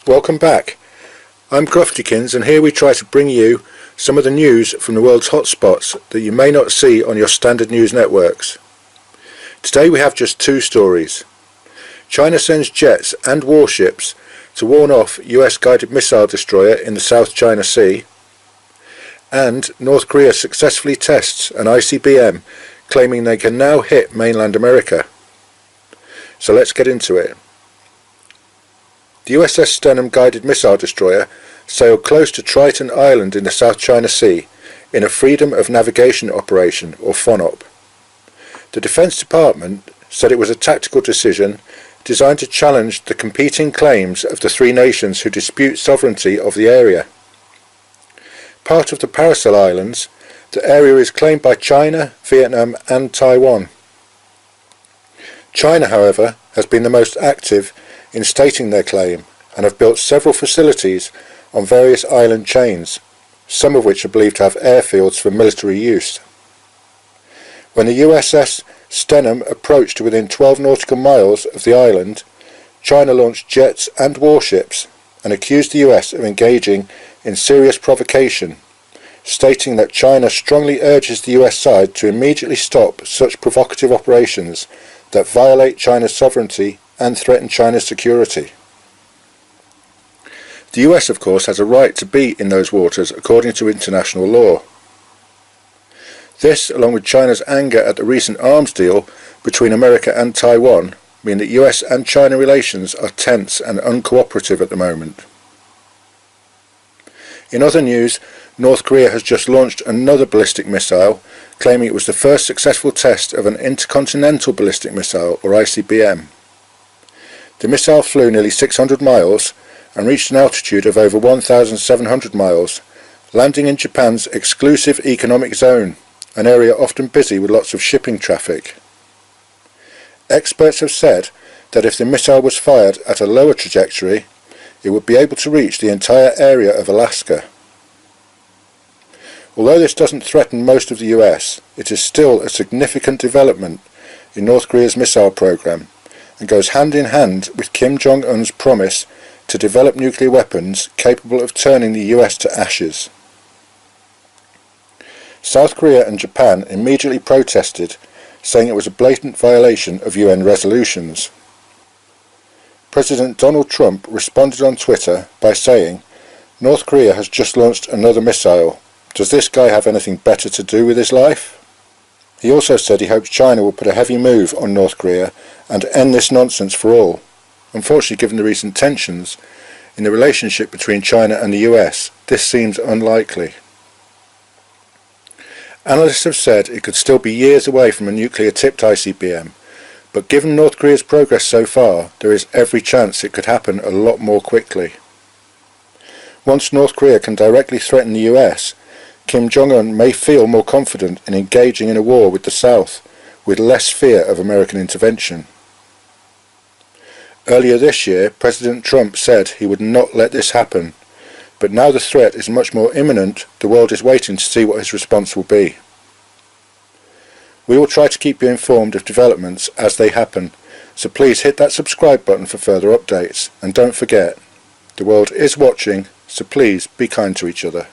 Welcome back. I'm Croftykins, and here we try to bring you some of the news from the world's hotspots that you may not see on your standard news networks. Today we have just two stories. China sends jets and warships to warn off US guided missile destroyer in the South China Sea, and North Korea successfully tests an ICBM, claiming they can now hit mainland America. So let's get into it. The USS Stenham guided missile destroyer sailed close to Triton Island in the South China Sea in a Freedom of Navigation operation, or FONOP. The Defense Department said it was a tactical decision designed to challenge the competing claims of the three nations who dispute sovereignty of the area. Part of the Paracel Islands, the area is claimed by China, Vietnam and Taiwan. China, however, has been the most active in stating their claim and have built several facilities on various island chains, some of which are believed to have airfields for military use. When the USS Stenham approached to within 12 nautical miles of the island, China launched jets and warships and accused the US of engaging in serious provocation, stating that China strongly urges the US side to immediately stop such provocative operations that violate China's sovereignty and threaten China's security. The US, of course, has a right to be in those waters according to international law. This, along with China's anger at the recent arms deal between America and Taiwan, mean that US and China relations are tense and uncooperative at the moment. In other news, North Korea has just launched another ballistic missile, claiming it was the first successful test of an intercontinental ballistic missile, or ICBM. The missile flew nearly 600 miles and reached an altitude of over 1,700 miles, landing in Japan's exclusive economic zone, an area often busy with lots of shipping traffic. Experts have said that if the missile was fired at a lower trajectory, it would be able to reach the entire area of Alaska. Although this doesn't threaten most of the US, it is still a significant development in North Korea's missile program, and goes hand in hand with Kim Jong-un's promise to develop nuclear weapons capable of turning the US to ashes. South Korea and Japan immediately protested, saying it was a blatant violation of UN resolutions. President Donald Trump responded on Twitter by saying, "North Korea has just launched another missile. Does this guy have anything better to do with his life?" He also said he hopes China will put a heavy move on North Korea and end this nonsense for all. Unfortunately, given the recent tensions in the relationship between China and the US, this seems unlikely. Analysts have said it could still be years away from a nuclear-tipped ICBM, but given North Korea's progress so far, there is every chance it could happen a lot more quickly. Once North Korea can directly threaten the US, Kim Jong-un may feel more confident in engaging in a war with the South, with less fear of American intervention. Earlier this year, President Trump said he would not let this happen, but now the threat is much more imminent. The world is waiting to see what his response will be. We will try to keep you informed of developments as they happen, so please hit that subscribe button for further updates, and don't forget, the world is watching, so please be kind to each other.